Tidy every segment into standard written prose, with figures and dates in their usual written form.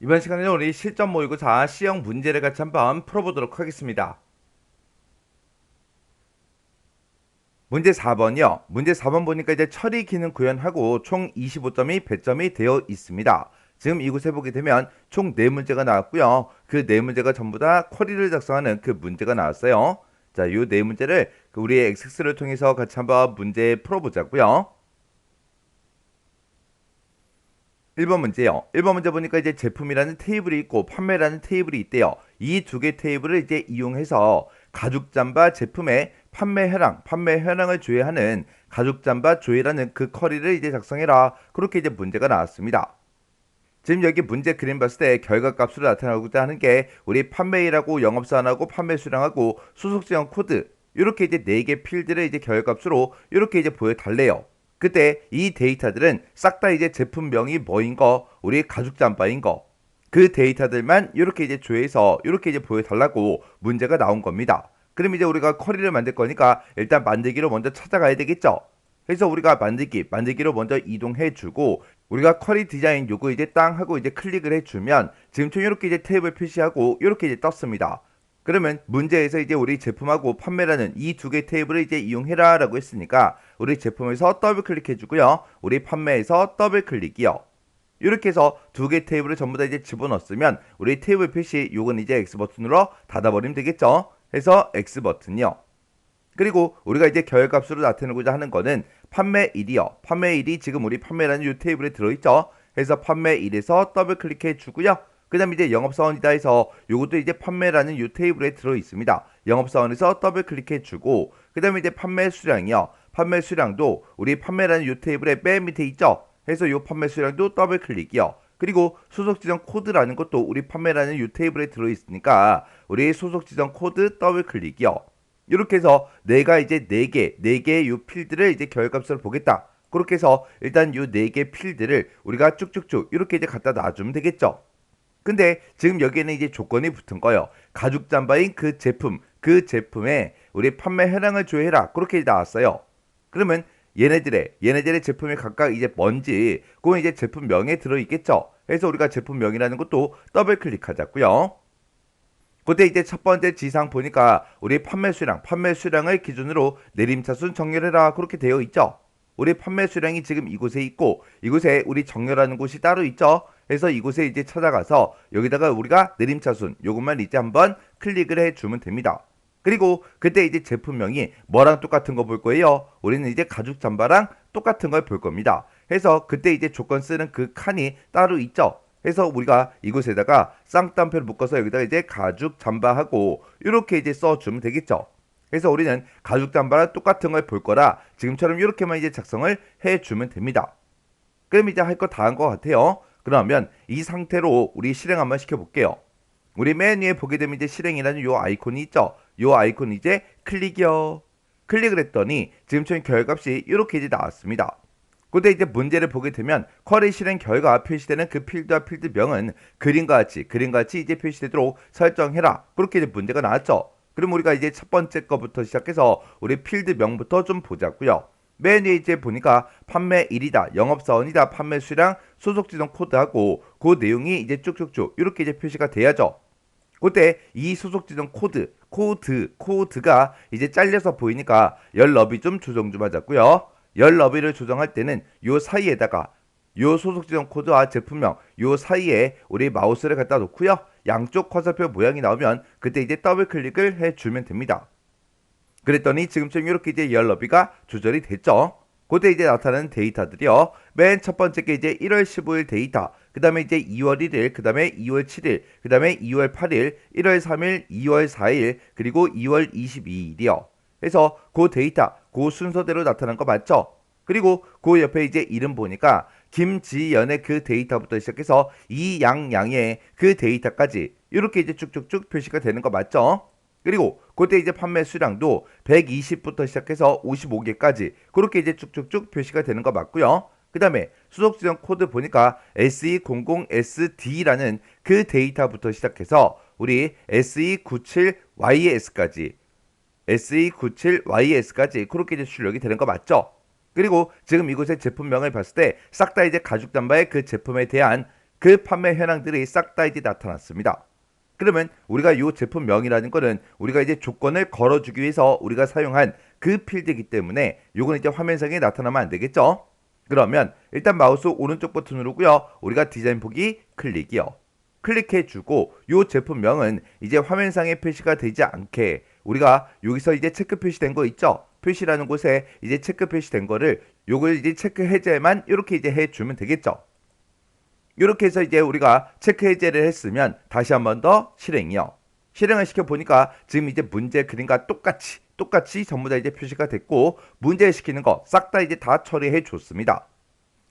이번 시간에는 우리 실전 모의고사 C형 문제를 같이 한번 풀어보도록 하겠습니다. 문제 4번이요. 문제 4번 보니까 이제 처리 기능 구현하고 총 25점이 배점이 되어 있습니다. 지금 이곳에 보게 되면 총 4문제가 나왔고요. 그 4문제가 전부 다 쿼리를 작성하는 그 문제가 나왔어요. 자, 요 4문제를 우리의 엑세스를 통해서 같이 한번 문제 풀어보자고요. 1번 문제요. 1번 문제 보니까 이제 제품이라는 테이블이 있고 판매라는 테이블이 있대요. 이 두 개 테이블을 이제 이용해서 가죽 잠바 제품의 판매 현황을 조회하는 가죽 잠바 조회라는 그 쿼리를 이제 작성해라. 그렇게 이제 문제가 나왔습니다. 지금 여기 문제 그림 봤을 때 결과값으로 나타나고자 하는 게 우리 판매일하고 영업사원하고 판매 수량하고 소속 지원 코드 이렇게 이제 4개 필드를 이제 결과값으로 이렇게 이제 보여달래요. 그때 이 데이터들은 싹 다 이제 제품명이 뭐인 거, 우리 가죽 잠바인 거, 그 데이터들만 이렇게 이제 조회해서 이렇게 이제 보여달라고 문제가 나온 겁니다. 그럼 이제 우리가 쿼리를 만들 거니까 일단 만들기로 먼저 찾아가야 되겠죠. 그래서 우리가 만들기로 먼저 이동해 주고 우리가 쿼리 디자인 요거 이제 땅 하고 이제 클릭을 해주면 지금처럼 이렇게 이제 테이블 표시하고 이렇게 이제 떴습니다. 그러면 문제에서 이제 우리 제품하고 판매라는 이 두 개 테이블을 이제 이용해라 라고 했으니까 우리 제품에서 더블 클릭해 주고요. 우리 판매에서 더블 클릭이요. 이렇게 해서 두 개 테이블을 전부 다 이제 집어넣었으면 우리 테이블 표시 요건 이제 X 버튼으로 닫아버리면 되겠죠. 해서 X 버튼이요. 그리고 우리가 이제 결과값으로 나타내고자 하는 거는 판매일이요. 판매일이 지금 우리 판매라는 이 테이블에 들어있죠. 해서 판매일에서 더블 클릭해 주고요. 그 다음에 이제 영업사원이다 해서 요것도 이제 판매라는 이 테이블에 들어있습니다. 영업사원에서 더블 클릭해 주고 그 다음에 이제 판매 수량이요. 판매 수량도 우리 판매라는 이 테이블에 맨 밑에 있죠. 해서 요 판매 수량도 더블 클릭이요. 그리고 소속 지정 코드라는 것도 우리 판매라는 이 테이블에 들어있으니까 우리 소속 지정 코드 더블 클릭이요. 이렇게 해서 내가 이제 4개 요 필드를 이제 결과값으로 보겠다. 그렇게 해서 일단 요 4개 필드를 우리가 쭉쭉쭉 이렇게 이제 갖다 놔주면 되겠죠. 근데 지금 여기에는 이제 조건이 붙은 거예요. 가죽 잠바인 그 제품에 우리 판매 현황을 조회해라. 그렇게 나왔어요. 그러면 얘네들의 제품이 각각 이제 뭔지 그건 이제 제품명에 들어있겠죠. 그래서 우리가 제품명이라는 것도 더블 클릭하자고요. 그때 이제 첫 번째 지상 보니까 우리 판매 수량을 기준으로 내림차순 정렬해라 그렇게 되어 있죠. 우리 판매 수량이 지금 이곳에 있고 이곳에 우리 정렬하는 곳이 따로 있죠. 그래서 이곳에 이제 찾아가서 여기다가 우리가 내림차순 요것만 이제 한번 클릭을 해주면 됩니다. 그리고 그때 이제 제품명이 뭐랑 똑같은 거 볼 거예요. 우리는 이제 가죽 잠바랑 똑같은 걸 볼 겁니다. 그래서 그때 이제 조건 쓰는 그 칸이 따로 있죠. 해서 우리가 이곳에다가 쌍따옴표를 묶어서 여기다가 이제 가죽 잠바하고 이렇게 이제 써주면 되겠죠. 그래서 우리는 가죽 잠바랑 똑같은 걸 볼 거라 지금처럼 이렇게만 이제 작성을 해주면 됩니다. 그럼 이제 할 거 다 한 것 같아요. 그러면 이 상태로 우리 실행 한번 시켜볼게요. 우리 맨 위에 보게 되면 이제 실행이라는 요 아이콘이 있죠. 요 아이콘 이제 클릭이요. 클릭을 했더니 지금처럼 결과값이 이렇게 이제 나왔습니다. 근데 이제 문제를 보게 되면 쿼리 실행 결과 표시되는 그 필드와 필드명은 그림과 같이 이제 표시되도록 설정해라. 그렇게 이제 문제가 나왔죠. 그럼 우리가 이제 첫 번째 거부터 시작해서 우리 필드명부터 좀 보자고요. 맨 위에 이제 보니까 판매일이다, 영업사원이다, 판매 수량, 소속 지정 코드하고 그 내용이 이제 쭉쭉쭉 이렇게 이제 표시가 돼야죠. 그때 이 소속 지정 코드가 이제 잘려서 보이니까 열 너비 좀 조정 좀 하자고요. 열 너비를 조정할 때는 요 사이에다가 요 소속 지정 코드와 제품명 요 사이에 우리 마우스를 갖다 놓고요. 양쪽 화살표 모양이 나오면 그때 이제 더블 클릭을 해주면 됩니다. 그랬더니 지금처럼 이렇게 이제 열 너비가 조절이 됐죠. 그때 이제 나타나는 데이터들이요. 맨 첫 번째 게 이제 1월 15일 데이터, 그 다음에 이제 2월 1일, 그 다음에 2월 7일, 그 다음에 2월 8일, 1월 3일, 2월 4일, 그리고 2월 22일이요. 그래서 그 데이터, 그 순서대로 나타난 거 맞죠? 그리고 그 옆에 이제 이름 보니까 김지연의 그 데이터부터 시작해서 이양양의 그 데이터까지 이렇게 이제 쭉쭉쭉 표시가 되는 거 맞죠? 그리고 그때 이제 판매 수량도 120부터 시작해서 55개까지 그렇게 이제 쭉쭉쭉 표시가 되는 거 맞고요. 그 다음에 수속 지정 코드 보니까 SE00SD라는 그 데이터부터 시작해서 우리 SE97YS까지 그렇게 이제 출력이 되는 거 맞죠? 그리고 지금 이곳의 제품명을 봤을 때 싹 다 이제 가죽 잠바의 그 제품에 대한 그 판매 현황들이 싹 다 이제 나타났습니다. 그러면 우리가 이 제품명이라는 거는 우리가 이제 조건을 걸어주기 위해서 우리가 사용한 그 필드이기 때문에 요건 이제 화면상에 나타나면 안 되겠죠? 그러면 일단 마우스 오른쪽 버튼 누르고요. 우리가 디자인 보기 클릭이요. 클릭해주고 이 제품명은 이제 화면상에 표시가 되지 않게 우리가 여기서 이제 체크 표시된 거 있죠? 표시라는 곳에 이제 체크 표시된 거를 요걸 이제 체크 해제만 이렇게 이제 해주면 되겠죠? 이렇게 해서 이제 우리가 체크 해제를 했으면 다시 한 번 더 실행이요. 실행을 시켜보니까 지금 이제 문제 그림과 똑같이 전부 다 이제 표시가 됐고 문제 시키는 거 싹 다 이제 다 처리해 줬습니다.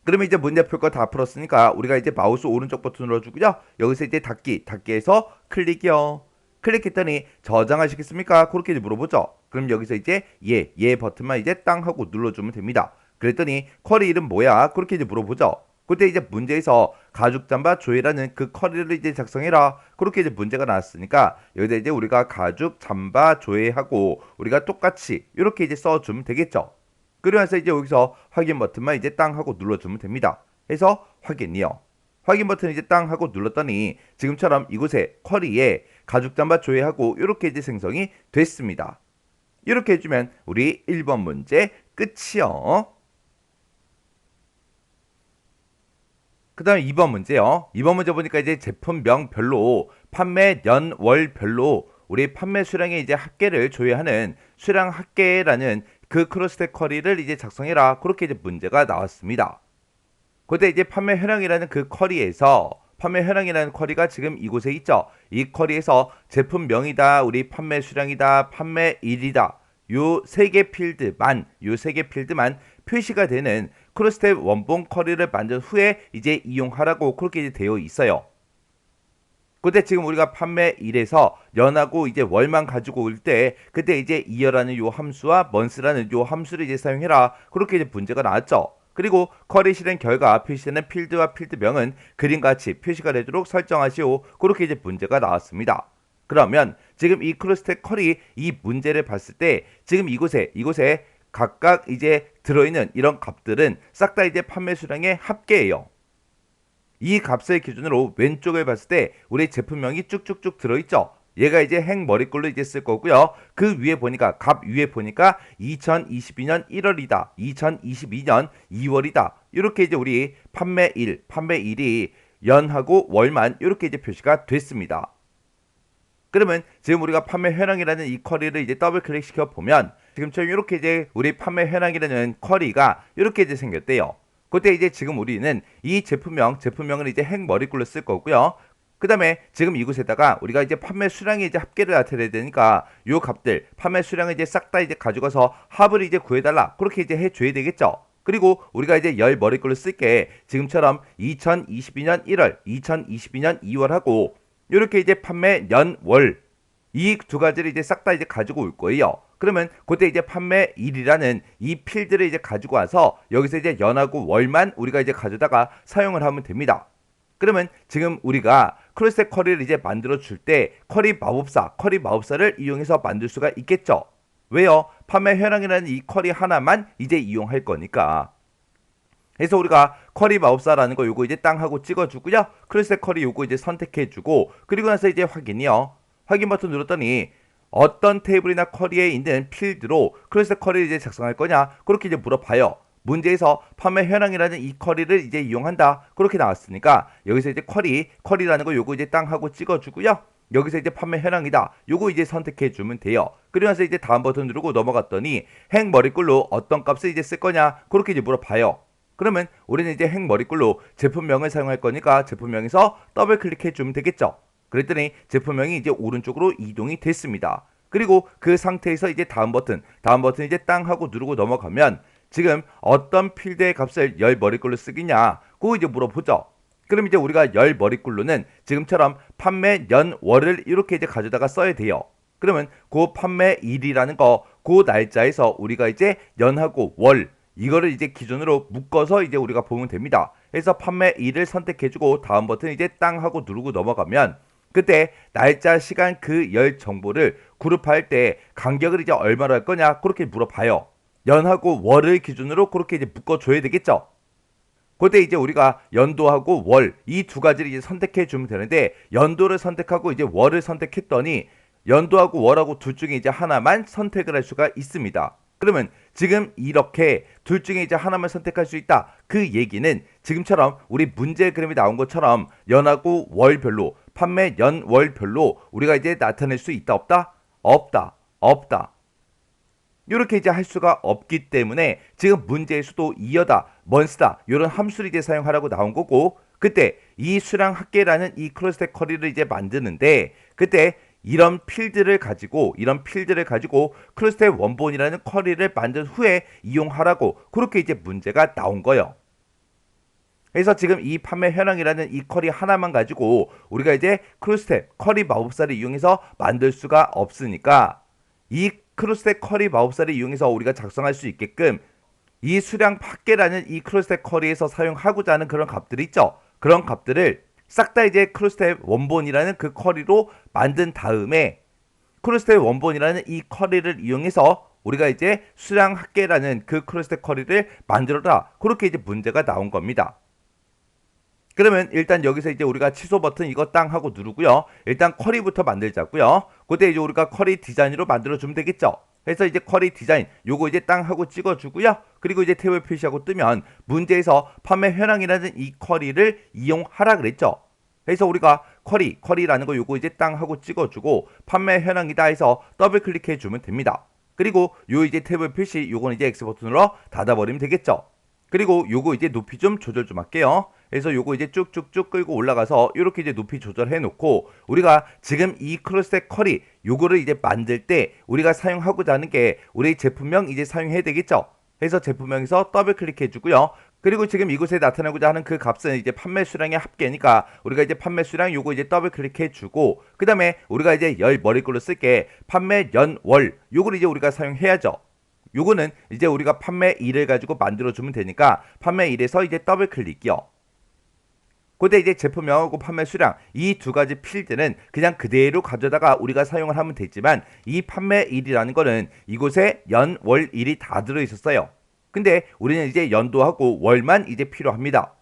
그러면 이제 문제 풀 거 다 풀었으니까 우리가 이제 마우스 오른쪽 버튼 눌러주고요. 여기서 이제 닫기에서 클릭이요. 클릭했더니 저장하시겠습니까? 그렇게 이제 물어보죠. 그럼 여기서 이제 예 버튼만 이제 땅 하고 눌러주면 됩니다. 그랬더니 쿼리 이름 뭐야? 그렇게 이제 물어보죠. 그때 이제 문제에서 가죽 잠바 조회라는 그 쿼리를 이제 작성해라. 그렇게 이제 문제가 나왔으니까 여기다 이제 우리가 가죽 잠바 조회하고 우리가 똑같이 이렇게 이제 써주면 되겠죠. 그러면서 이제 여기서 확인 버튼만 이제 땅 하고 눌러주면 됩니다. 해서 확인이요. 확인 버튼 이제 땅 하고 눌렀더니 지금처럼 이곳에 쿼리에 가죽 잠바 조회하고 이렇게 이제 생성이 됐습니다. 이렇게 해주면 우리 1번 문제 끝이요. 그 다음에 2번 문제요. 2번 문제 보니까 이제 제품명별로 판매 연월별로 우리 판매 수량의 이제 합계를 조회하는 수량 합계라는 그 크로스텍 쿼리를 이제 작성해라. 그렇게 이제 문제가 나왔습니다. 그때 이제 판매 현황이라는 그 쿼리에서 판매 현황이라는 쿼리가 지금 이곳에 있죠. 이 쿼리에서 제품명이다, 우리 판매 수량이다, 판매일이다. 요 세 개 필드만 표시가 되는 크로스텝 원본 쿼리를 만든 후에 이제 이용하라고 그렇게 이제 되어 있어요. 그때 지금 우리가 판매일에서 연하고 이제 월만 가지고 올 때 그때 이제 이어라는 요 함수와 month라는 요 함수를 이제 사용해라. 그렇게 이제 문제가 나왔죠. 그리고 쿼리 실행 결과 표시되는 필드와 필드명은 그림같이 표시가 되도록 설정하시오. 그렇게 이제 문제가 나왔습니다. 그러면 지금 이 크로스텍 쿼리 이 문제를 봤을 때 지금 이곳에 각각 이제 들어있는 이런 값들은 싹 다 이제 판매 수량의 합계예요. 이 값을 기준으로 왼쪽을 봤을 때 우리 제품명이 쭉쭉쭉 들어있죠. 얘가 이제 행머리꼴로 이제 쓸 거고요. 그 위에 보니까 값 위에 보니까 2022년 1월이다. 2022년 2월이다. 이렇게 이제 우리 판매일이 연하고 월만 이렇게 이제 표시가 됐습니다. 그러면 지금 우리가 판매 현황이라는 이 쿼리를 이제 더블 클릭시켜 보면 지금처럼 이렇게 이제 우리 판매 현황이라는 쿼리가 이렇게 이제 생겼대요. 그때 이제 지금 우리는 이 제품명을 이제 행머리꼴로 쓸 거고요. 그 다음에 지금 이곳에다가 우리가 이제 판매 수량의 이제 합계를 나타내야 되니까 요 값들 판매 수량을 이제 싹 다 이제 가져가서 합을 이제 구해달라. 그렇게 이제 해줘야 되겠죠. 그리고 우리가 이제 열 머리꼴로 쓸게 지금처럼 2022년 1월, 2022년 2월 하고 이렇게 이제 판매 연월 이 두 가지를 이제 싹 다 이제 가지고 올 거예요. 그러면 그때 이제 판매일이라는 이 필드를 이제 가지고 와서 여기서 이제 연하고 월만 우리가 이제 가져다가 사용을 하면 됩니다. 그러면 지금 우리가 크로스텍 쿼리를 이제 만들어 줄 때 쿼리 마법사를 이용해서 만들 수가 있겠죠. 왜요? 판매 현황이라는 이 쿼리 하나만 이제 이용할 거니까. 그래서 우리가 쿼리 마법사라는 거 요거 이제 땅 하고 찍어주고요. 크로스텍 쿼리 요거 이제 선택해주고 그리고 나서 이제 확인이요. 확인 버튼 눌렀더니 어떤 테이블이나 쿼리에 있는 필드로 크로스텍 쿼리를 이제 작성할 거냐 그렇게 이제 물어봐요. 문제에서 판매 현황이라는 이 쿼리를 이제 이용한다 그렇게 나왔으니까 여기서 이제 쿼리라는 거 요거 이제 땅 하고 찍어주고요. 여기서 이제 판매 현황이다 요거 이제 선택해 주면 돼요. 그러면서 이제 다음 버튼 누르고 넘어갔더니 행머리꼴로 어떤 값을 이제 쓸 거냐 그렇게 이제 물어봐요. 그러면 우리는 이제 행머리꼴로 제품명을 사용할 거니까 제품명에서 더블 클릭해 주면 되겠죠. 그랬더니 제품명이 이제 오른쪽으로 이동이 됐습니다. 그리고 그 상태에서 이제 다음 버튼 이제 땅 하고 누르고 넘어가면 지금 어떤 필드의 값을 열 머리꼴로 쓰겠냐 그거 이제 물어보죠. 그럼 이제 우리가 열 머리꼴로는 지금처럼 판매 연월을 이렇게 이제 가져다가 써야 돼요. 그러면 그 판매일이라는 거 그 날짜에서 우리가 이제 연하고 월 이거를 이제 기준으로 묶어서 이제 우리가 보면 됩니다. 그래서 판매일을 선택해주고 다음 버튼 이제 땅 하고 누르고 넘어가면 그때 날짜, 시간, 그 열 정보를 그룹할 때 간격을 이제 얼마로 할 거냐 그렇게 물어봐요. 연하고 월을 기준으로 그렇게 이제 묶어줘야 되겠죠. 그때 이제 우리가 연도하고 월 이 두 가지를 이제 선택해 주면 되는데 연도를 선택하고 이제 월을 선택했더니 연도하고 월하고 둘 중에 이제 하나만 선택을 할 수가 있습니다. 그러면 지금 이렇게 둘 중에 이제 하나만 선택할 수 있다. 그 얘기는 지금처럼 우리 문제 그림이 나온 것처럼 연하고 월별로 판매 연 월별로 우리가 이제 나타낼 수 있다 없다? 없다. 없다. 이렇게 이제 할 수가 없기 때문에 지금 문제에서도 이어다, 먼스다 이런 함수를 이제 사용하라고 나온 거고 그때 이 수량 합계라는 이 크로스텍 쿼리를 이제 만드는데 그때 이런 필드를 가지고 크로스텍 원본이라는 쿼리를 만든 후에 이용하라고 그렇게 이제 문제가 나온 거예요. 그래서 지금 이 판매 현황이라는 이 쿼리 하나만 가지고 우리가 이제 크로스텍 쿼리 마법사를 이용해서 만들 수가 없으니까 이 크로스텍 쿼리 마법사를 이용해서 우리가 작성할 수 있게끔 이 수량 합계라는 이 크로스텍 쿼리에서 사용하고자 하는 그런 값들이 있죠. 그런 값들을 싹 다 이제 크로스텍 원본이라는 그 쿼리로 만든 다음에 크로스텍 원본이라는 이 쿼리를 이용해서 우리가 이제 수량 합계라는 그 크로스텍 쿼리를 만들어라. 그렇게 이제 문제가 나온 겁니다. 그러면 일단 여기서 이제 우리가 취소 버튼 이거 땅 하고 누르고요. 일단 쿼리부터 만들자고요. 그때 이제 우리가 쿼리 디자인으로 만들어 주면 되겠죠. 그래서 이제 쿼리 디자인 요거 이제 땅 하고 찍어 주고요. 그리고 이제 테이블 표시하고 뜨면 문제에서 판매 현황이라는 이 쿼리를 이용하라 그랬죠. 그래서 우리가 쿼리라는 거 요거 이제 땅 하고 찍어 주고 판매 현황이다 해서 더블 클릭해 주면 됩니다. 그리고 요 이제 테이블 표시 요거는 이제 X 버튼으로 닫아 버리면 되겠죠. 그리고 요거 이제 높이 좀 조절 좀 할게요. 그래서 요거 이제 쭉쭉쭉 끌고 올라가서 이렇게 이제 높이 조절해 놓고 우리가 지금 이 크로스텍 쿼리 요거를 이제 만들 때 우리가 사용하고자 하는 게 우리 제품명 이제 사용해야 되겠죠. 그래서 제품명에서 더블 클릭해 주고요. 그리고 지금 이곳에 나타나고자 하는 그 값은 이제 판매 수량의 합계니까 우리가 이제 판매 수량 요거 이제 더블 클릭해 주고 그 다음에 우리가 이제 열 머리글로 쓸게 판매 연 월 요걸 이제 우리가 사용해야죠. 요거는 이제 우리가 판매 일을 가지고 만들어 주면 되니까 판매 일에서 이제 더블 클릭이요. 그때 이제 제품명하고 판매 수량 이 두 가지 필드는 그냥 그대로 가져다가 우리가 사용을 하면 되지만 이 판매일이라는 거는 이곳에 연, 월, 일이 다 들어 있었어요. 근데 우리는 이제 연도하고 월만 이제 필요합니다.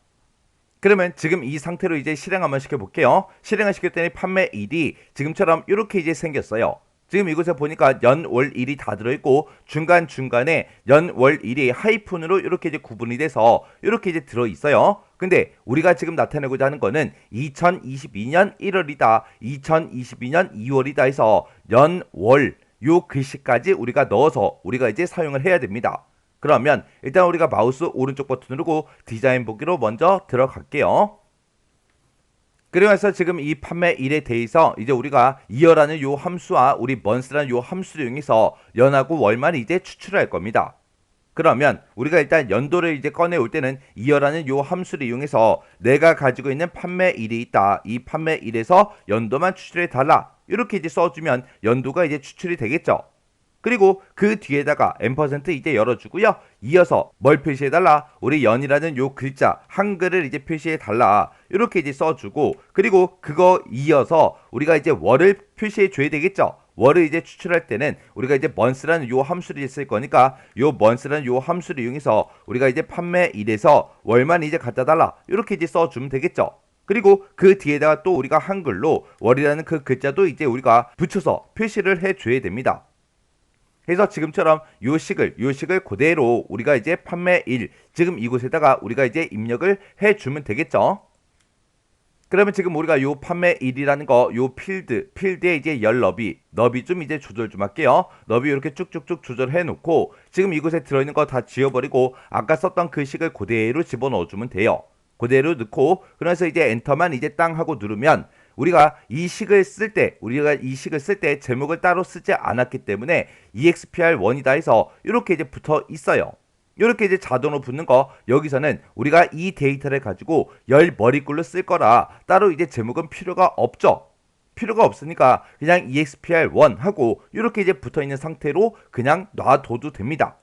그러면 지금 이 상태로 이제 실행 한번 시켜볼게요. 실행을 시켰더니 판매일이 지금처럼 이렇게 이제 생겼어요. 지금 이곳에 보니까 연, 월, 일이 다 들어있고 중간중간에 연, 월, 일이 하이픈으로 이렇게 이제 구분이 돼서 이렇게 이제 들어있어요. 근데 우리가 지금 나타내고자 하는 거는 2022년 1월이다, 2022년 2월이다 해서 연, 월, 요 글씨까지 우리가 넣어서 우리가 이제 사용을 해야 됩니다. 그러면 일단 우리가 마우스 오른쪽 버튼 누르고 디자인 보기로 먼저 들어갈게요. 그러면서 지금 이 판매일에 대해서 이제 우리가 이어라는 요 함수와 우리 month라는 요 함수를 이용해서 연하고 월만 이제 추출할 겁니다. 그러면 우리가 일단 연도를 이제 꺼내올 때는 이어라는 요 함수를 이용해서 내가 가지고 있는 판매일이 있다. 이 판매일에서 연도만 추출해 달라. 이렇게 이제 써주면 연도가 이제 추출이 되겠죠. 그리고 그 뒤에다가 앰퍼센트 이제 열어주고요. 이어서 뭘 표시해달라? 우리 연이라는 요 글자 한글을 이제 표시해달라. 이렇게 이제 써주고 그리고 그거 이어서 우리가 이제 월을 표시해줘야 되겠죠. 월을 이제 추출할 때는 우리가 이제 month라는 요 함수를 쓸 거니까 요 month라는 요 함수를 이용해서 우리가 이제 판매일에서 월만 이제 갖다 달라. 이렇게 이제 써주면 되겠죠. 그리고 그 뒤에다가 또 우리가 한글로 월이라는 그 글자도 이제 우리가 붙여서 표시를 해줘야 됩니다. 그래서 지금처럼 요 식을 그대로 우리가 이제 판매일 지금 이곳에다가 우리가 이제 입력을 해주면 되겠죠. 그러면 지금 우리가 요 판매일이라는 거 요 필드에 이제 열 너비 좀 이제 조절 좀 할게요. 너비 이렇게 쭉쭉쭉 조절해 놓고 지금 이곳에 들어있는 거 다 지워버리고 아까 썼던 그 식을 그대로 집어넣어 주면 돼요. 그대로 넣고 그래서 이제 엔터만 이제 땅 하고 누르면 우리가 이 식을 쓸 때 제목을 따로 쓰지 않았기 때문에 EXPR1이다 해서 이렇게 이제 붙어 있어요. 이렇게 이제 자동으로 붙는 거 여기서는 우리가 이 데이터를 가지고 열 머리글로 쓸 거라 따로 이제 제목은 필요가 없죠. 필요가 없으니까 그냥 EXPR1 하고 이렇게 이제 붙어 있는 상태로 그냥 놔둬도 됩니다.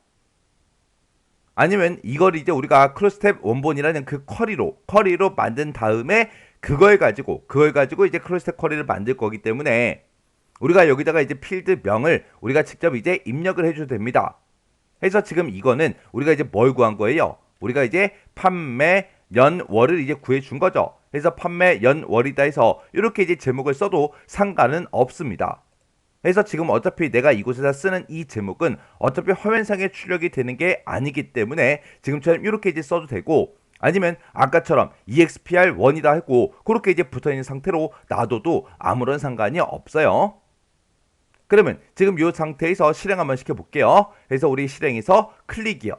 아니면 이걸 이제 우리가 크로스텝 원본이라는 그 쿼리로 만든 다음에 그걸 가지고 이제 크로스텝 쿼리를 만들 거기 때문에 우리가 여기다가 이제 필드명을 우리가 직접 이제 입력을 해줘도 됩니다. 그래서 지금 이거는 우리가 이제 뭘 구한 거예요? 우리가 이제 판매 연월을 이제 구해준 거죠. 그래서 판매 연월이다 해서 이렇게 이제 제목을 써도 상관은 없습니다. 그래서 지금 어차피 내가 이곳에서 쓰는 이 제목은 어차피 화면상에 출력이 되는 게 아니기 때문에 지금처럼 이렇게 이제 써도 되고, 아니면 아까처럼 EXPR1이다 하고 그렇게 이제 붙어있는 상태로 놔둬도 아무런 상관이 없어요. 그러면 지금 이 상태에서 실행 한번 시켜볼게요. 그래서 우리 실행에서 클릭이요.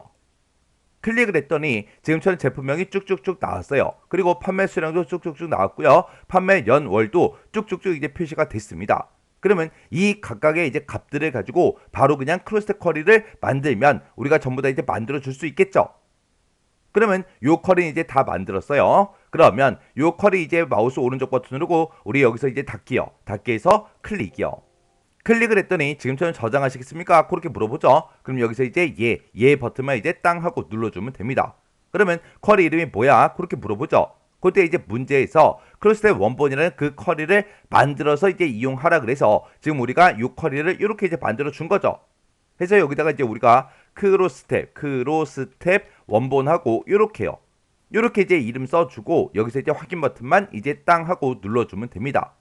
클릭을 했더니 지금처럼 제품명이 쭉쭉쭉 나왔어요. 그리고 판매 수량도 쭉쭉쭉 나왔고요. 판매 연월도 쭉쭉쭉 이제 표시가 됐습니다. 그러면 이 각각의 이제 값들을 가지고 바로 그냥 크로스텍 쿼리를 만들면 우리가 전부 다 이제 만들어 줄 수 있겠죠. 그러면 요 쿼리 이제 다 만들었어요. 그러면 요 쿼리 이제 마우스 오른쪽 버튼 누르고 우리 여기서 이제 닫기요. 닫기에서 클릭이요. 클릭을 했더니 지금처럼 저장하시겠습니까? 그렇게 물어보죠. 그럼 여기서 이제 예 버튼만 이제 땅 하고 눌러주면 됩니다. 그러면 쿼리 이름이 뭐야? 그렇게 물어보죠. 그때 이제 문제에서 크로스텍 원본이라는 그 쿼리를 만들어서 이제 이용하라 그래서 지금 우리가 이 쿼리를 이렇게 이제 만들어 준 거죠. 그래서 여기다가 이제 우리가 크로스텝 원본하고 이렇게요. 이렇게 이제 이름 써주고 여기서 이제 확인 버튼만 이제 땅 하고 눌러주면 됩니다.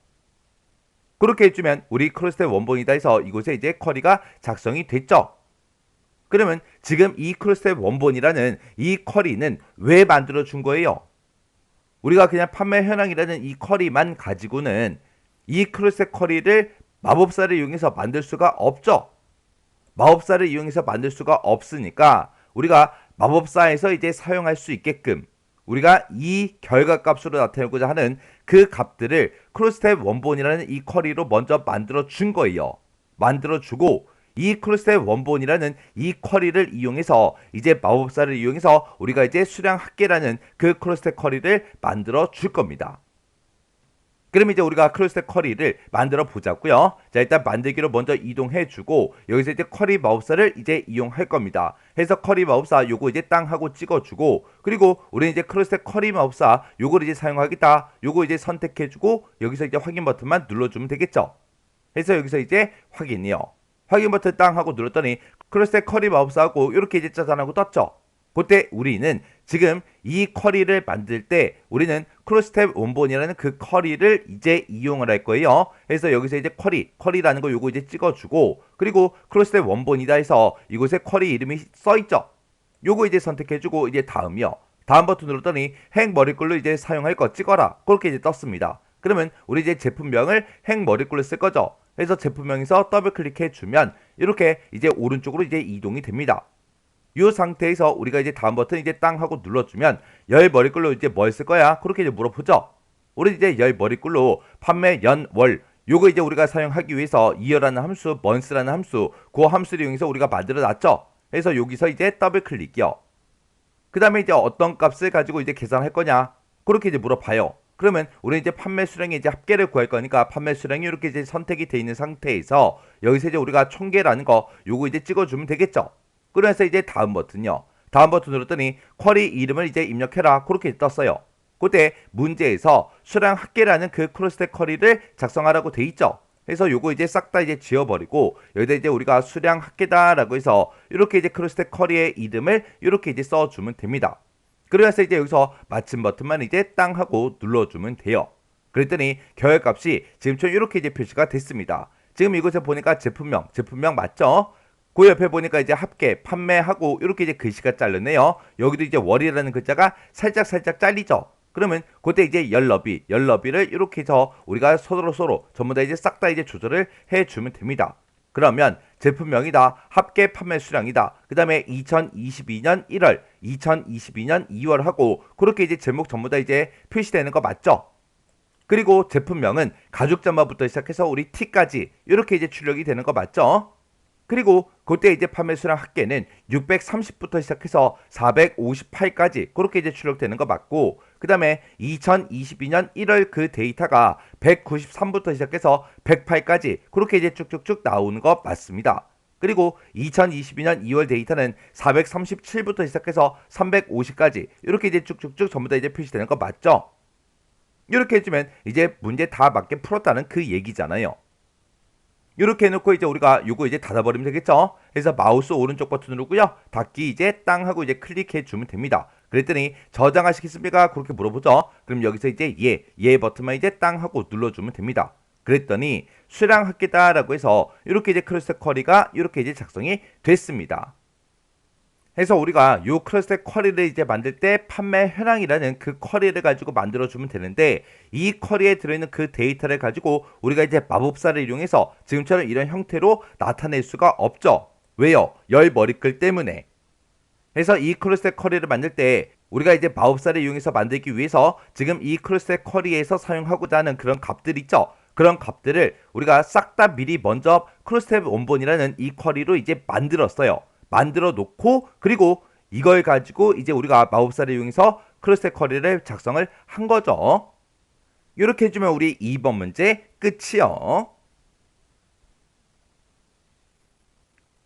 그렇게 해주면 우리 크로스텝 원본이다 해서 이곳에 이제 쿼리가 작성이 됐죠. 그러면 지금 이 크로스텝 원본이라는 이 쿼리는 왜 만들어 준 거예요? 우리가 그냥 판매 현황이라는 이 쿼리만 가지고는 이 크로스텍 쿼리를 마법사를 이용해서 만들 수가 없죠. 마법사를 이용해서 만들 수가 없으니까 우리가 마법사에서 이제 사용할 수 있게끔 우리가 이 결과값으로 나타내고자 하는 그 값들을 크로스텝 원본이라는 이 쿼리로 먼저 만들어 준 거예요. 만들어 주고 이 크로스텝 원본이라는 이 쿼리를 이용해서 이제 마법사를 이용해서 우리가 이제 수량 합계라는 그 크로스텝 쿼리를 만들어 줄 겁니다. 그럼 이제 우리가 크로스텍 쿼리를 만들어 보자고요. 자, 일단 만들기로 먼저 이동해 주고 여기서 이제 쿼리 마법사를 이제 이용할 겁니다. 해서 쿼리 마법사 요거 이제 땅 하고 찍어 주고 그리고 우리는 이제 크로스텍 쿼리 마법사 요거를 이제 사용하겠다. 요거 이제 선택해 주고 여기서 이제 확인 버튼만 눌러 주면 되겠죠. 해서 여기서 이제 확인이요. 확인 버튼 땅 하고 눌렀더니 크로스텍 쿼리 마법사하고 이렇게 이제 짜잔하고 떴죠. 그때 우리는 지금 이 쿼리를 만들 때 우리는 크로스텝 원본이라는 그 쿼리를 이제 이용을 할 거예요. 그래서 여기서 이제 쿼리라는 거 요거 이제 찍어주고 그리고 크로스텝 원본이다 해서 이곳에 쿼리 이름이 써있죠. 요거 이제 선택해주고 이제 다음이요. 다음 버튼 눌렀더니 행머리글로 이제 사용할 거 찍어라. 그렇게 이제 떴습니다. 그러면 우리 이제 제품명을 행머리글로 쓸 거죠. 그래서 제품명에서 더블 클릭해주면 이렇게 이제 오른쪽으로 이제 이동이 됩니다. 이 상태에서 우리가 이제 다음 버튼 이제 땅 하고 눌러주면 열 머리글로 이제 뭘 쓸 거야? 그렇게 이제 물어보죠. 우리 이제 열 머리글로 판매 연월 요거 이제 우리가 사용하기 위해서 이어라는 함수, months라는 함수, 그 함수를 이용해서 우리가 만들어 놨죠. 그래서 여기서 이제 더블 클릭이요. 그 다음에 이제 어떤 값을 가지고 이제 계산할 거냐? 그렇게 이제 물어봐요. 그러면 우리는 이제 판매 수량의 이제 합계를 구할 거니까 판매 수량이 이렇게 이제 선택이 돼 있는 상태에서 여기서 이제 우리가 총계라는 거 요거 이제 찍어주면 되겠죠. 그래서 이제 다음 버튼요. 다음 버튼 눌렀더니 쿼리 이름을 이제 입력해라. 그렇게 떴어요. 그때 문제에서 수량 합계라는 그 크로스텍 쿼리를 작성하라고 돼 있죠. 그래서 요거 이제 싹 다 이제 지워버리고 여기다 이제 우리가 수량 합계다라고 해서 이렇게 이제 크로스텍 쿼리의 이름을 이렇게 이제 써주면 됩니다. 그래서 이제 여기서 마침 버튼만 이제 땅 하고 눌러주면 돼요. 그랬더니 결과값이 지금처럼 이렇게 이제 표시가 됐습니다. 지금 이곳에 보니까 제품명 맞죠? 그 옆에 보니까 이제 합계, 판매하고 이렇게 이제 글씨가 잘렸네요. 여기도 이제 월이라는 글자가 살짝 잘리죠. 그러면 그때 이제 열너비를 이렇게 해서 우리가 서로 전부 다 이제 싹 다 이제 조절을 해주면 됩니다. 그러면 제품명이다, 합계 판매 수량이다, 그 다음에 2022년 1월, 2022년 2월 하고 그렇게 이제 제목 전부 다 이제 표시되는 거 맞죠? 그리고 제품명은 가죽 잠바부터 시작해서 우리 T까지 이렇게 이제 출력이 되는 거 맞죠? 그리고 그때 이제 판매 수량 합계는 630부터 시작해서 458까지 그렇게 이제 출력되는 거 맞고 그 다음에 2022년 1월 그 데이터가 193부터 시작해서 108까지 그렇게 이제 쭉쭉쭉 나오는 거 맞습니다. 그리고 2022년 2월 데이터는 437부터 시작해서 350까지 이렇게 이제 쭉쭉쭉 전부 다 이제 표시되는 거 맞죠? 이렇게 해주면 이제 문제 다 맞게 풀었다는 그 얘기잖아요. 이렇게 해놓고 이제 우리가 요거 이제 닫아버리면 되겠죠. 그래서 마우스 오른쪽 버튼 누르고요. 닫기 이제 땅 하고 이제 클릭해 주면 됩니다. 그랬더니 저장하시겠습니까? 그렇게 물어보죠. 그럼 여기서 이제 예 버튼만 이제 땅 하고 눌러주면 됩니다. 그랬더니 수량하겠다라고 해서 이렇게 이제 클러스터 쿼리가 이렇게 이제 작성이 됐습니다. 해서 우리가 요 클러스터 쿼리를 이제 만들 때 판매 현황이라는 그 쿼리를 가지고 만들어 주면 되는데, 이 쿼리에 들어있는 그 데이터를 가지고 우리가 이제 마법사를 이용해서 지금처럼 이런 형태로 나타낼 수가 없죠. 왜요? 열 머리글 때문에. 해서 이 클러스터 쿼리를 만들 때 우리가 이제 마법사를 이용해서 만들기 위해서 지금 이 클러스터 쿼리에서 사용하고자 하는 그런 값들 있죠. 그런 값들을 우리가 싹 다 미리 먼저 클러스터 원본이라는 이 쿼리로 이제 만들었어요. 만들어 놓고 그리고 이걸 가지고 이제 우리가 마법사를 이용해서 클러스터 쿼리를 작성을 한 거죠. 이렇게 해주면 우리 2번 문제 끝이요.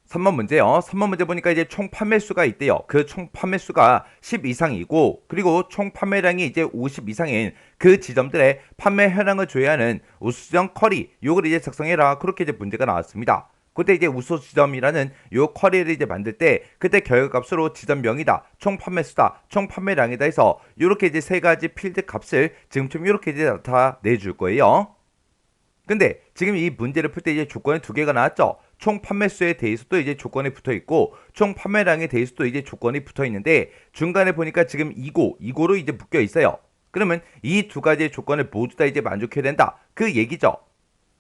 3번 문제요. 3번 문제 보니까 이제 총 판매수가 있대요. 그 총 판매수가 10 이상이고, 그리고 총 판매량이 이제 50 이상인 그 지점들의 판매 현황을 조회하는 우수지점 쿼리, 요걸 이제 작성해라. 그렇게 이제 문제가 나왔습니다. 그때 이제 우수지점이라는 요 쿼리를 이제 만들 때 그때 결과값으로 지점명이다, 총 판매수다, 총 판매량이다 해서 요렇게 이제 세 가지 필드 값을 지금처럼 요렇게 이제 나타내 줄 거예요. 근데 지금 이 문제를 풀 때 이제 조건이 두 개가 나왔죠. 총 판매수에 대해서도 이제 조건이 붙어 있고, 총 판매량에 대해서도 이제 조건이 붙어 있는데, 중간에 보니까 지금 이고로 이제 묶여 있어요. 그러면 이 두 가지의 조건을 모두 다 이제 만족해야 된다, 그 얘기죠.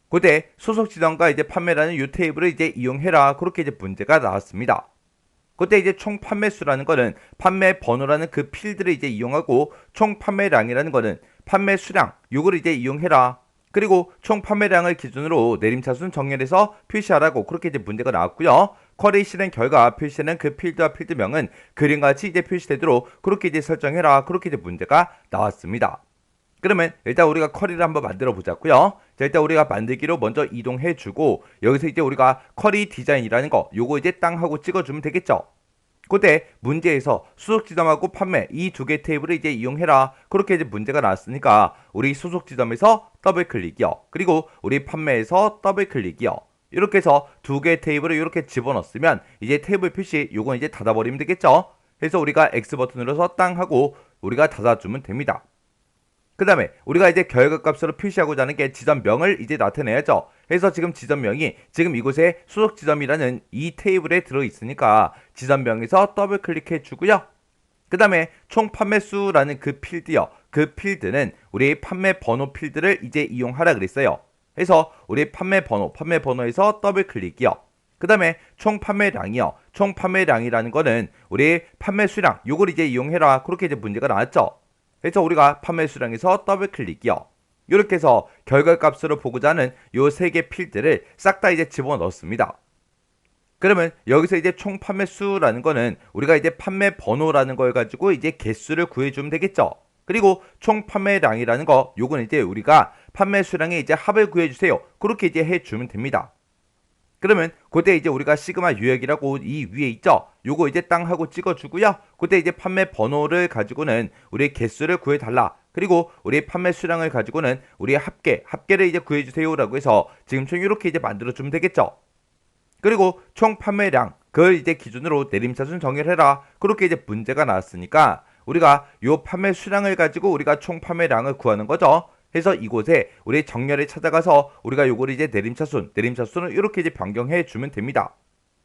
그때 소속 지점과 이제 판매라는 이 테이블을 이제 이용해라. 그렇게 이제 문제가 나왔습니다. 그때 이제 총 판매수라는 거는 판매 번호라는 그 필드를 이제 이용하고, 총 판매량이라는 거는 판매 수량, 요걸 이제 이용해라. 그리고 총 판매량을 기준으로 내림차순 정렬해서 표시하라고, 그렇게 이제 문제가 나왔고요. 쿼리 실행 결과 표시되는 그 필드와 필드명은 그림같이 이제 표시되도록 그렇게 이제 설정해라. 그렇게 이제 문제가 나왔습니다. 그러면 일단 우리가 쿼리를 한번 만들어 보자고요. 자, 일단 우리가 만들기로 먼저 이동해 주고, 여기서 이제 우리가 쿼리 디자인이라는 거 요거 이제 땅 하고 찍어주면 되겠죠. 그때 문제에서 수속 지점하고 판매 이 두 개 테이블을 이제 이용해라. 그렇게 이제 문제가 나왔으니까 우리 수속 지점에서 더블 클릭이요. 그리고 우리 판매에서 더블 클릭이요. 이렇게 해서 두 개 테이블을 이렇게 집어넣었으면 이제 테이블 표시 요건 이제 닫아버리면 되겠죠. 그래서 우리가 X 버튼 눌러서 땅 하고 우리가 닫아주면 됩니다. 그 다음에 우리가 이제 결과값으로 표시하고자 하는 게 지점명을 이제 나타내야죠. 그래서 지금 지점명이 지금 이곳에 수속 지점이라는 이 테이블에 들어있으니까 지점명에서 더블 클릭해 주고요. 그 다음에 총 판매수라는 그 필드요. 그 필드는 우리 판매 번호 필드를 이제 이용하라 그랬어요. 그래서 우리 판매 번호에서 더블 클릭이요. 그 다음에 총 판매량이요. 총 판매량이라는 거는 우리 판매 수량, 요걸 이제 이용해라. 그렇게 이제 문제가 나왔죠. 그래서 우리가 판매 수량에서 더블 클릭이요. 이렇게 해서 결과값으로 보고자 하는 요 세 개 필드를 싹 다 이제 집어넣습니다. 그러면 여기서 이제 총 판매 수라는 거는 우리가 이제 판매 번호라는 걸 가지고 이제 개수를 구해주면 되겠죠. 그리고 총 판매량이라는 거 요건 이제 우리가 판매 수량의 이제 합을 구해주세요. 그렇게 이제 해주면 됩니다. 그러면 그때 이제 우리가 시그마 유역이라고 이 위에 있죠. 요거 이제 땅 하고 찍어주고요. 그때 이제 판매 번호를 가지고는 우리 개수를 구해달라. 그리고 우리 판매 수량을 가지고는 우리 합계를 이제 구해주세요라고 해서 지금처럼 이렇게 이제 만들어주면 되겠죠. 그리고 총 판매량 그걸 이제 기준으로 내림차순 정렬해라. 그렇게 이제 문제가 나왔으니까 우리가 요 판매 수량을 가지고 우리가 총 판매량을 구하는 거죠. 해서 이곳에 우리 정렬에 찾아가서 우리가 요거를 이제 내림차순을 이렇게 이제 변경해 주면 됩니다.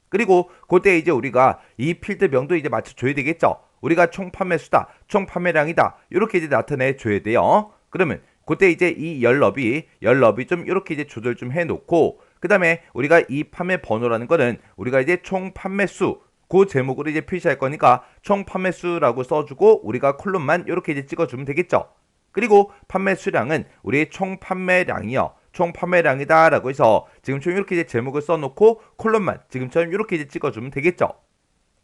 그리고 그때 이제 우리가 이 필드명도 이제 맞춰줘야 되겠죠. 우리가 총 판매수다, 총 판매량이다, 이렇게 이제 나타내 줘야 돼요. 그러면 그때 이제 이 열너비 좀 이렇게 이제 조절 좀 해놓고, 그 다음에 우리가 이 판매 번호라는 거는 우리가 이제 총 판매수 그 제목으로 이제 표시할 거니까 총 판매수라고 써주고 우리가 콜론만 이렇게 이제 찍어주면 되겠죠. 그리고 판매 수량은 우리 총 판매량이요. 총 판매량이다 라고 해서 지금처럼 이렇게 이제 제목을 써놓고 콜론만 지금처럼 이렇게 이제 찍어주면 되겠죠.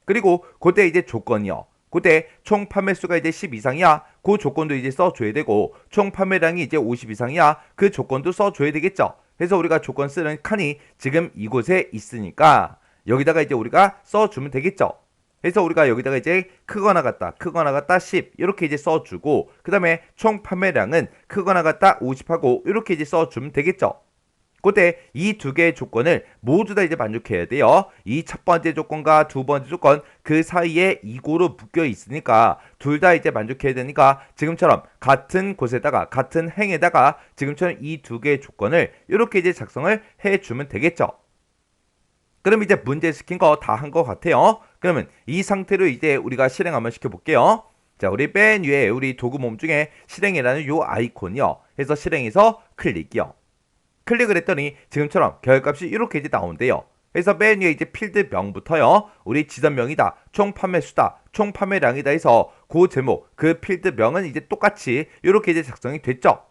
그리고 그때 이제 조건이요. 그때 총 판매수가 이제 10 이상이야. 그 조건도 이제 써줘야 되고, 총 판매량이 이제 50 이상이야. 그 조건도 써줘야 되겠죠. 그래서 우리가 조건 쓰는 칸이 지금 이곳에 있으니까 여기다가 이제 우리가 써주면 되겠죠. 그래서 우리가 여기다가 이제 크거나 같다 10 이렇게 이제 써주고, 그 다음에 총 판매량은 크거나 같다 50하고 이렇게 이제 써주면 되겠죠. 그때 이 두 개의 조건을 모두 다 이제 만족해야 돼요. 이 첫 번째 조건과 두 번째 조건 그 사이에 이고로 묶여 있으니까 둘 다 이제 만족해야 되니까 지금처럼 같은 곳에다가 같은 행에다가 지금처럼 이 두 개의 조건을 이렇게 이제 작성을 해주면 되겠죠. 그럼 이제 문제 시킨 거 다 한 것 같아요. 그러면 이 상태로 이제 우리가 실행 한번 시켜볼게요. 자, 우리 맨 위에 우리 도구 몸 중에 실행이라는 요 아이콘이요. 해서 실행해서 클릭이요. 클릭을 했더니 지금처럼 결과값이 이렇게 이제 나온대요. 그래서 맨 위에 이제 필드명부터요. 우리 지점명이다, 총 판매수다, 총 판매량이다 해서 그 제목, 그 필드명은 이제 똑같이 이렇게 이제 작성이 됐죠.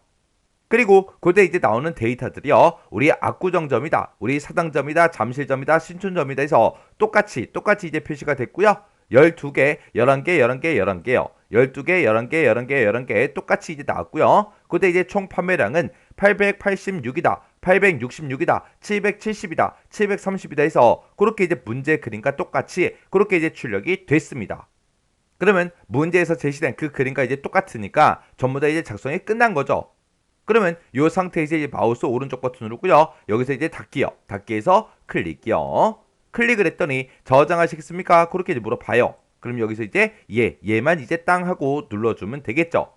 그리고 그때 이제 나오는 데이터들이요. 우리 압구정점이다, 우리 사당점이다, 잠실점이다, 신촌점이다 해서 똑같이 이제 표시가 됐고요. 12개, 11개, 11개, 11개요. 12개, 11개, 11개, 11개 똑같이 이제 나왔고요. 그때 이제 총 판매량은 886이다, 866이다, 770이다, 730이다 해서 그렇게 이제 문제 그림과 똑같이 그렇게 이제 출력이 됐습니다. 그러면 문제에서 제시된 그 그림과 이제 똑같으니까 전부 다 이제 작성이 끝난 거죠. 그러면 이 상태에서 이제 마우스 오른쪽 버튼 누르고요. 여기서 이제 닫기요. 닫기에서 클릭이요. 클릭을 했더니 저장하시겠습니까? 그렇게 이제 물어봐요. 그럼 여기서 이제 얘만 이제 땅 하고 눌러주면 되겠죠.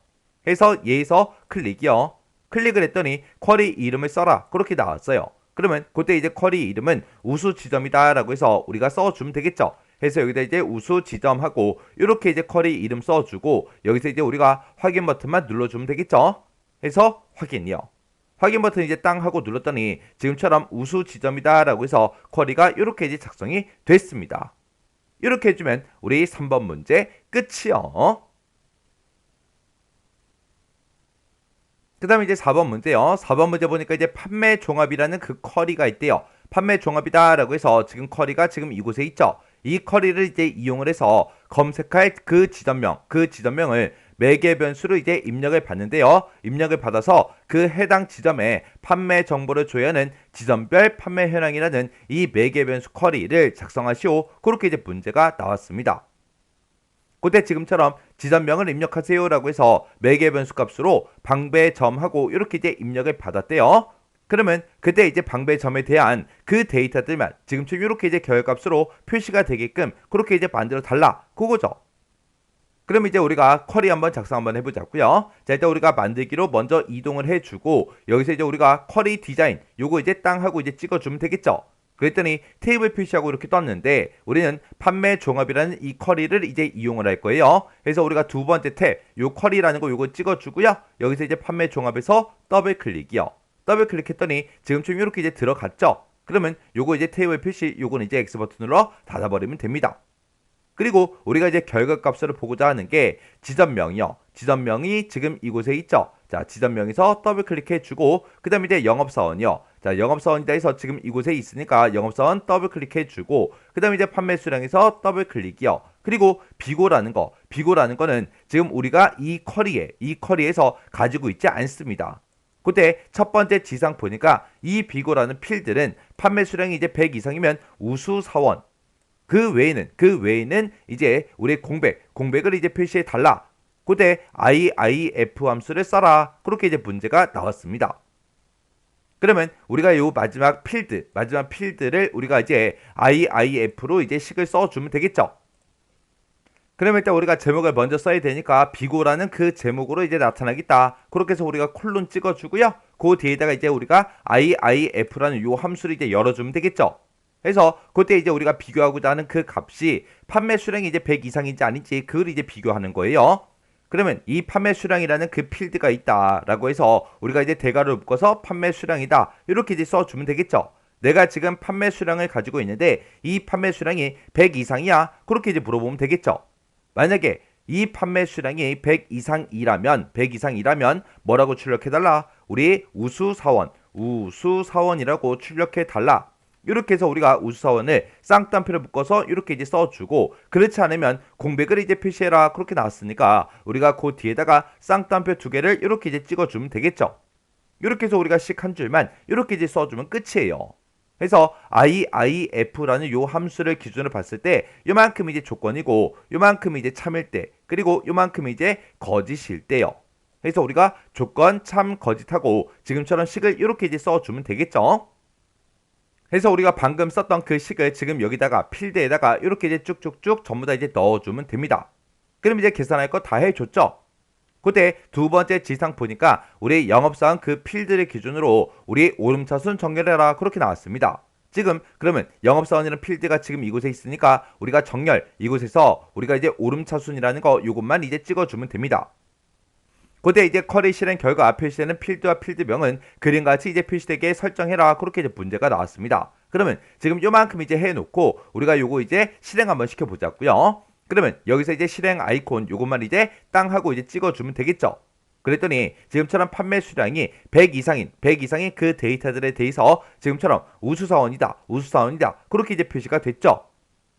해서 얘에서 클릭이요. 클릭을 했더니 쿼리 이름을 써라. 그렇게 나왔어요. 그러면 그때 이제 쿼리 이름은 우수 지점이다 라고 해서 우리가 써주면 되겠죠. 해서 여기다 이제 우수 지점하고 이렇게 이제 쿼리 이름 써주고 여기서 이제 우리가 확인 버튼만 눌러주면 되겠죠. 해서 확인이요. 확인 버튼 이제 땅 하고 눌렀더니 지금처럼 우수 지점이다 라고 해서 쿼리가 이렇게 이제 작성이 됐습니다. 이렇게 해주면 우리 3번 문제 끝이요. 그 다음에 이제 4번 문제요. 4번 문제 보니까 이제 판매 종합이라는 그 쿼리가 있대요. 판매 종합이다 라고 해서 지금 쿼리가 지금 이곳에 있죠. 이 쿼리를 이제 이용을 해서 검색할 그 지점명을 매개 변수로 이제 입력을 받는데요. 입력을 받아서 그 해당 지점에 판매 정보를 줘야 하는 지점별 판매 현황이라는 이 매개 변수 쿼리를 작성하시오. 그렇게 이제 문제가 나왔습니다. 그때 지금처럼 지점명을 입력하세요 라고 해서 매개 변수 값으로 방배점하고 이렇게 이제 입력을 받았대요. 그러면 그때 이제 방배점에 대한 그 데이터들만 지금처럼 이렇게 이제 결값으로 표시가 되게끔 그렇게 이제 만들어 달라. 그거죠. 그럼 이제 우리가 쿼리 한번 작성 한번 해보자고요. 자, 일단 우리가 만들기로 먼저 이동을 해주고 여기서 이제 우리가 쿼리 디자인 요거 이제 땅 하고 이제 찍어주면 되겠죠. 그랬더니 테이블 표시하고 이렇게 떴는데 우리는 판매 종합이라는 이 쿼리를 이제 이용을 할 거예요. 그래서 우리가 두 번째 탭 요 쿼리라는 거 요거 찍어주고요. 여기서 이제 판매 종합에서 더블 클릭이요. 더블 클릭했더니 지금처럼 이렇게 이제 들어갔죠. 그러면 요거 이제 테이블 표시 요거는 이제 X 버튼으로 닫아버리면 됩니다. 그리고 우리가 이제 결과값을 보고자 하는 게 지점명이요. 지점명이 지금 이곳에 있죠. 자, 지점명에서 더블 클릭해주고 그 다음에 이제 영업사원이요. 자, 영업사원이다 해서 지금 이곳에 있으니까 영업사원 더블 클릭해주고 그 다음에 이제 판매 수량에서 더블 클릭이요. 그리고 비고라는 거는 지금 우리가 이 쿼리에서 가지고 있지 않습니다. 그때 첫 번째 지상 보니까 이 비고라는 필들은 판매 수량이 이제 100 이상이면 우수사원 그 외에는 이제 우리 공백을 이제 표시해 달라. 그때 IIF 함수를 써라. 그렇게 이제 문제가 나왔습니다. 그러면 우리가 요 마지막 필드를 우리가 이제 IIF로 이제 식을 써주면 되겠죠. 그러면 일단 우리가 제목을 먼저 써야 되니까 비고라는 그 제목으로 이제 나타나겠다. 그렇게 해서 우리가 콜론 찍어주고요. 그 뒤에다가 이제 우리가 IIF라는 요 함수를 이제 열어주면 되겠죠. 그래서 그때 이제 우리가 비교하고자 하는 그 값이 판매 수량이 이제 100 이상인지 아닌지 그걸 이제 비교하는 거예요. 그러면 이 판매 수량이라는 그 필드가 있다라고 해서 우리가 이제 대괄호를 묶어서 판매 수량이다 이렇게 이제 써주면 되겠죠. 내가 지금 판매 수량을 가지고 있는데 이 판매 수량이 100 이상이야 그렇게 이제 물어보면 되겠죠. 만약에 이 판매 수량이 100 이상이라면 뭐라고 출력해달라? 우리 우수사원이라고 출력해달라. 이렇게 해서 우리가 우수사원을 쌍따옴표를 묶어서 이렇게 이제 써주고 그렇지 않으면 공백을 이제 표시해라 그렇게 나왔으니까 우리가 그 뒤에다가 쌍따옴표 두 개를 이렇게 이제 찍어주면 되겠죠. 이렇게 해서 우리가 식 한 줄만 이렇게 이제 써주면 끝이에요. 그래서 IIF라는 요 함수를 기준으로 봤을 때 요만큼 이제 조건이고 요만큼 이제 참일 때 그리고 요만큼 이제 거짓일 때요. 그래서 우리가 조건 참 거짓하고 지금처럼 식을 이렇게 이제 써주면 되겠죠. 그래서 우리가 방금 썼던 그 식을 지금 여기다가 필드에다가 이렇게 이제 쭉쭉쭉 전부 다 이제 넣어주면 됩니다. 그럼 이제 계산할 거 다 해줬죠. 그때 두 번째 지상 보니까 우리 영업사원 그 필드를 기준으로 우리 오름차순 정렬해라 그렇게 나왔습니다. 지금 그러면 영업사원이라는 필드가 지금 이곳에 있으니까 우리가 정렬 이곳에서 우리가 이제 오름차순이라는 거 이것만 이제 찍어주면 됩니다. 그때 이제 쿼리 실행 결과 표시되는 필드와 필드명은 그림같이 이제 표시되게 설정해라 그렇게 이제 문제가 나왔습니다. 그러면 지금 요만큼 이제 해놓고 우리가 요거 이제 실행 한번 시켜보자고요. 그러면 여기서 이제 실행 아이콘 요것만 이제 땅 하고 이제 찍어주면 되겠죠. 그랬더니 지금처럼 판매 수량이 100 이상인 그 데이터들에 대해서 지금처럼 우수사원이다 그렇게 이제 표시가 됐죠.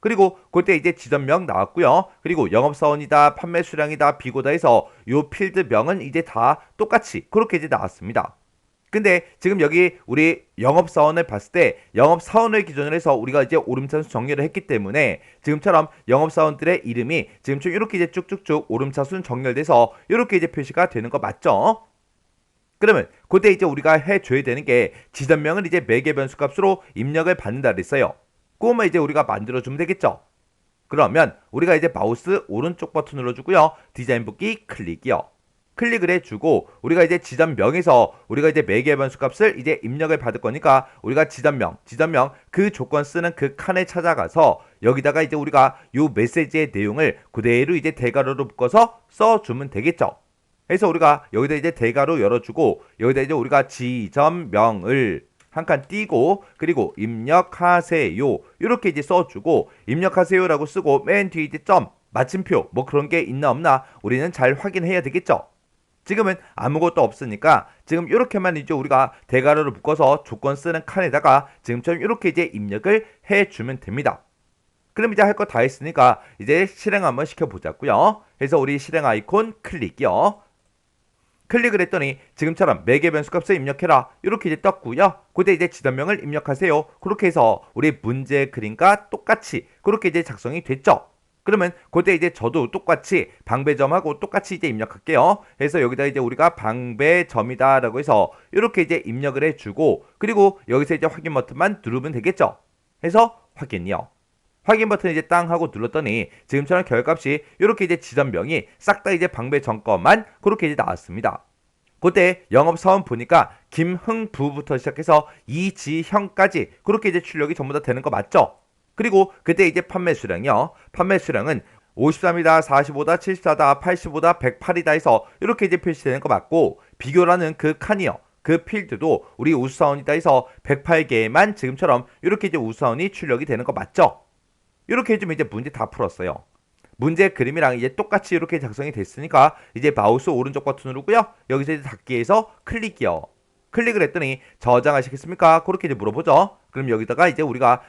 그리고 그때 이제 지점명 나왔고요. 그리고 영업사원이다, 판매 수량이다, 비고다 해서 요 필드명은 이제 다 똑같이 그렇게 이제 나왔습니다. 근데 지금 여기 우리 영업사원을 봤을 때 영업사원을 기준으로 해서 우리가 이제 오름차순 정렬을 했기 때문에 지금처럼 영업사원들의 이름이 지금처럼 이렇게 이제 쭉쭉쭉 오름차순 정렬돼서 이렇게 이제 표시가 되는 거 맞죠? 그러면 그때 이제 우리가 해줘야 되는 게 지점명을 이제 매개 변수 값으로 입력을 받는다 그랬어요. 그것만 이제 우리가 만들어주면 되겠죠. 그러면 우리가 이제 마우스 오른쪽 버튼 눌러주고요. 디자인 붓기 클릭이요. 클릭을 해주고 우리가 이제 지점명에서 우리가 이제 매개 변수 값을 이제 입력을 받을 거니까 우리가 지점명 그 조건 쓰는 그 칸에 찾아가서 여기다가 이제 우리가 요 메시지의 내용을 그대로 이제 대괄호로 묶어서 써주면 되겠죠. 그래서 우리가 여기다 이제 대괄호 열어주고 여기다 이제 우리가 지점명을 한 칸 띄고 그리고 입력하세요 이렇게 이제 써주고 입력하세요라고 쓰고 맨 뒤에 이제 점 마침표 뭐 그런 게 있나 없나 우리는 잘 확인해야 되겠죠. 지금은 아무것도 없으니까 지금 이렇게만 이제 우리가 대괄호를 묶어서 조건 쓰는 칸에다가 지금처럼 이렇게 이제 입력을 해주면 됩니다. 그럼 이제 할 거 다 했으니까 이제 실행 한번 시켜보자고요. 그래서 우리 실행 아이콘 클릭이요. 클릭을 했더니 지금처럼 매개 변수 값을 입력해라 이렇게 이제 떴고요. 그때 이제 지점명을 입력하세요. 그렇게 해서 우리 문제 그림과 똑같이 그렇게 이제 작성이 됐죠. 그러면 그때 이제 저도 똑같이 방배점하고 똑같이 이제 입력할게요. 그래서 여기다 이제 우리가 방배점이다라고 해서 이렇게 이제 입력을 해주고 그리고 여기서 이제 확인 버튼만 누르면 되겠죠. 해서 확인이요. 확인 버튼 이제 땅 하고 눌렀더니 지금처럼 결값이 이렇게 이제 지점명이 싹 다 이제 방배점 것만 그렇게 이제 나왔습니다. 그때 영업사원 보니까 김흥부부터 시작해서 이지형까지 그렇게 이제 출력이 전부 다 되는 거 맞죠? 그리고 그때 이제 판매 수량이요. 판매 수량은 53이다, 45다, 74다, 85다, 108이다 해서 이렇게 이제 표시되는 거 맞고 비교라는 그 칸이요. 그 필드도 우리 우수사원이다 해서 108개만 지금처럼 이렇게 이제 우수사원이 출력이 되는 거 맞죠? 이렇게 해주면 이제 문제 다 풀었어요. 문제 그림이랑 이제 똑같이 이렇게 작성이 됐으니까 이제 마우스 오른쪽 버튼 누르고요. 여기서 이제 닫기에서 클릭이요. 클릭을 했더니 저장하시겠습니까? 그렇게 이제 물어보죠. 그럼 여기다가 이제 우리가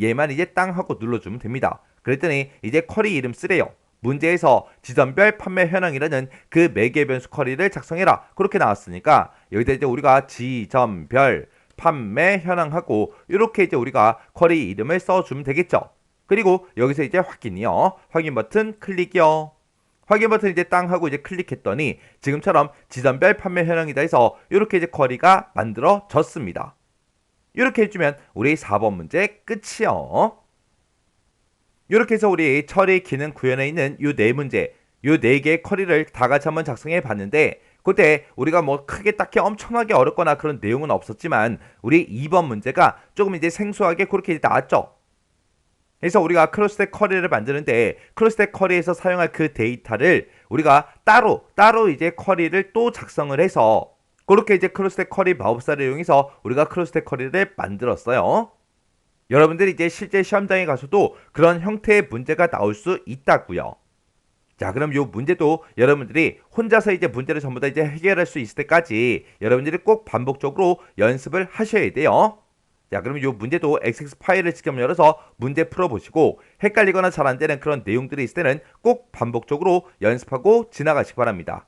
얘만 이제 땅 하고 눌러주면 됩니다. 그랬더니 이제 쿼리 이름 쓰래요. 문제에서 지점별 판매 현황이라는 그 매개 변수 쿼리를 작성해라. 그렇게 나왔으니까 여기다 이제 우리가 지점별 판매 현황하고 이렇게 이제 우리가 쿼리 이름을 써주면 되겠죠. 그리고 여기서 이제 확인이요. 확인 버튼 클릭이요. 확인 버튼 이제 땅 하고 이제 클릭했더니 지금처럼 지점별 판매 현황이다 해서 이렇게 이제 쿼리가 만들어졌습니다. 이렇게 해주면 우리 4번 문제 끝이요. 이렇게 해서 우리 처리 기능 구현에 있는 이 4문제, 이 4개의 쿼리를 다 같이 한번 작성해 봤는데 그때 우리가 뭐 크게 딱히 엄청나게 어렵거나 그런 내용은 없었지만 우리 2번 문제가 조금 이제 생소하게 그렇게 나왔죠. 그래서 우리가 크로스텍 쿼리를 만드는데 크로스텍 쿼리에서 사용할 그 데이터를 우리가 따로 이제 쿼리를 또 작성을 해서 그렇게 이제 크로스텍 쿼리 마법사를 이용해서 우리가 크로스텍 쿼리를 만들었어요. 여러분들이 이제 실제 시험장에 가서도 그런 형태의 문제가 나올 수 있다고요. 자, 그럼 이 문제도 여러분들이 혼자서 이제 문제를 전부 다 이제 해결할 수 있을 때까지 여러분들이 꼭 반복적으로 연습을 하셔야 돼요. 자, 그럼 이 문제도 XX 파일을 직접 열어서 문제 풀어보시고 헷갈리거나 잘 안되는 그런 내용들이 있을 때는 꼭 반복적으로 연습하고 지나가시기 바랍니다.